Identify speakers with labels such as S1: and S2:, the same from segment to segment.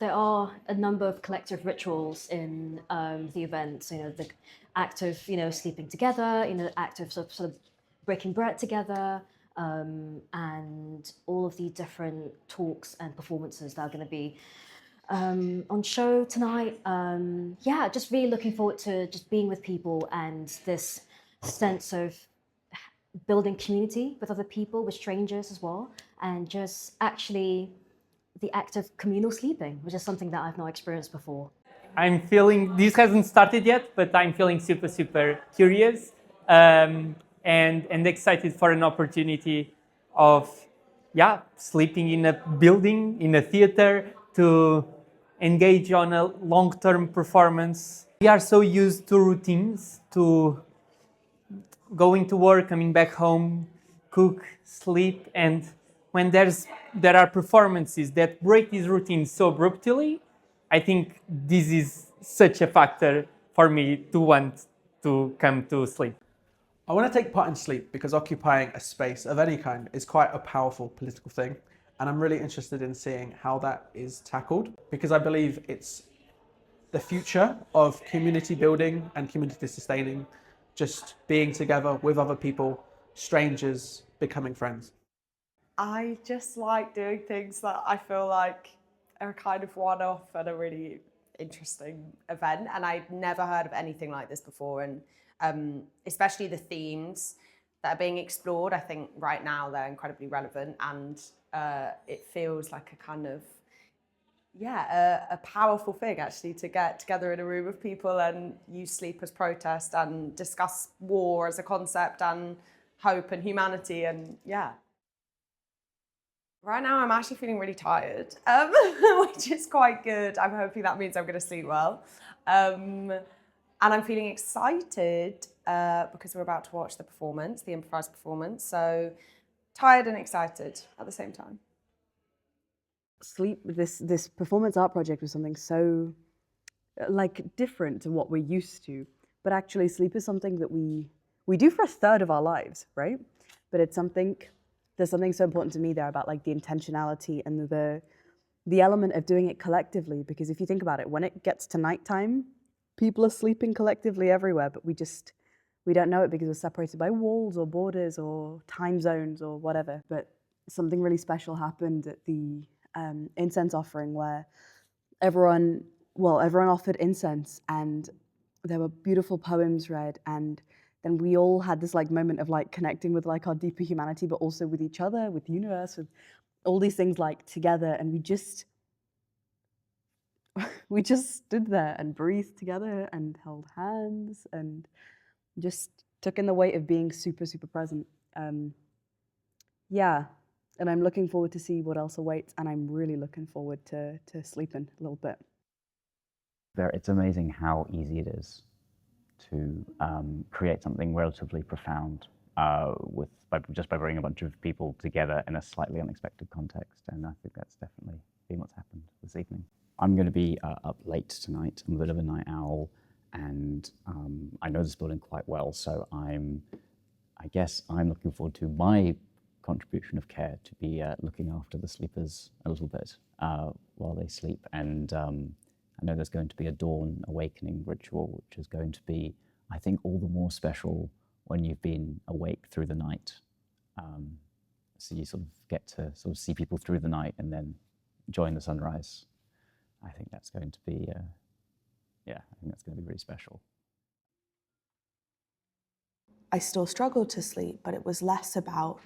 S1: There are a number of collective rituals in the event. The act of sleeping together. The act of sort of breaking bread together, and all of the different talks and performances that are going to be on show tonight. Yeah, just really looking forward to just being with people and this sense of building community with other people, with strangers as well, and just actually the act of communal sleeping, which is something that I've not experienced before.
S2: I'm feeling, this hasn't started yet, but I'm feeling super, super curious and excited for an opportunity of, sleeping in a building, in a theater, to engage on a long-term performance. We are so used to routines, to going to work, coming back home, cook, sleep, and when there are performances that break these routines so abruptly, I think this is such a factor for me to want to come to sleep.
S3: I want to take part in sleep because occupying a space of any kind is quite a powerful political thing. And I'm really interested in seeing how that is tackled because I believe it's the future of community building and community sustaining, just being together with other people, strangers, becoming friends.
S4: I just like doing things that I feel like are kind of one-off and a really interesting event. And I'd never heard of anything like this before. And especially the themes that are being explored, I think right now they're incredibly relevant. And it feels like a kind of, a powerful thing actually to get together in a room of people and use sleep as protest and discuss war as a concept and hope and humanity and Right now I'm actually feeling really tired, which is quite good. I'm hoping that means I'm going to sleep well. And I'm feeling excited because we're about to watch the performance, the improvised performance. So tired and excited at the same time.
S5: Sleep, this performance art project was something so different to what we're used to. But actually sleep is something that we do for a third of our lives, right? But there's something so important to me there about the intentionality and the element of doing it collectively. Because if you think about it, when it gets to nighttime, people are sleeping collectively everywhere, but we don't know it because we're separated by walls or borders or time zones or whatever. But something really special happened at the incense offering where everyone offered incense and there were beautiful poems read, and then we all had this moment of connecting with our deeper humanity, but also with each other, with the universe, with all these things together, and we just stood there and breathed together and held hands and just took in the weight of being super, super present. And I'm looking forward to see what else awaits, and I'm really looking forward to sleeping a little bit.
S6: It's amazing how easy it is to create something relatively profound just by bringing a bunch of people together in a slightly unexpected context, and I think that's definitely been what's happened this evening. I'm going to be up late tonight. I'm a bit of a night owl, and I know this building quite well, so I guess I'm looking forward to my contribution of care to be looking after the sleepers a little bit while they sleep. And I know there's going to be a dawn awakening ritual, which is going to be, I think, all the more special when you've been awake through the night. So you sort of get to see people through the night and then join the sunrise. I think that's going to be, I think that's going to be really special.
S7: I still struggled to sleep, but it was less about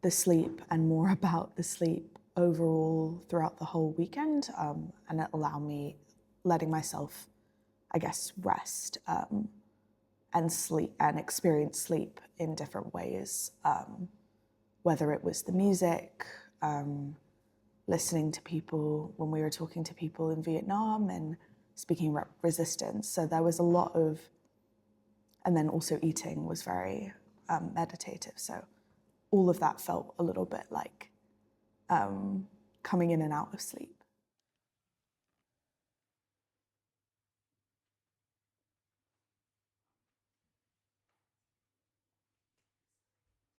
S7: the sleep and more about the sleep overall throughout the whole weekend, and it allowed me letting myself, I guess, rest and sleep and experience sleep in different ways, whether it was the music, listening to people when we were talking to people in Vietnam and speaking about resistance. So there was a lot of, and then also eating was very meditative. So all of that felt a little bit like coming in and out of sleep.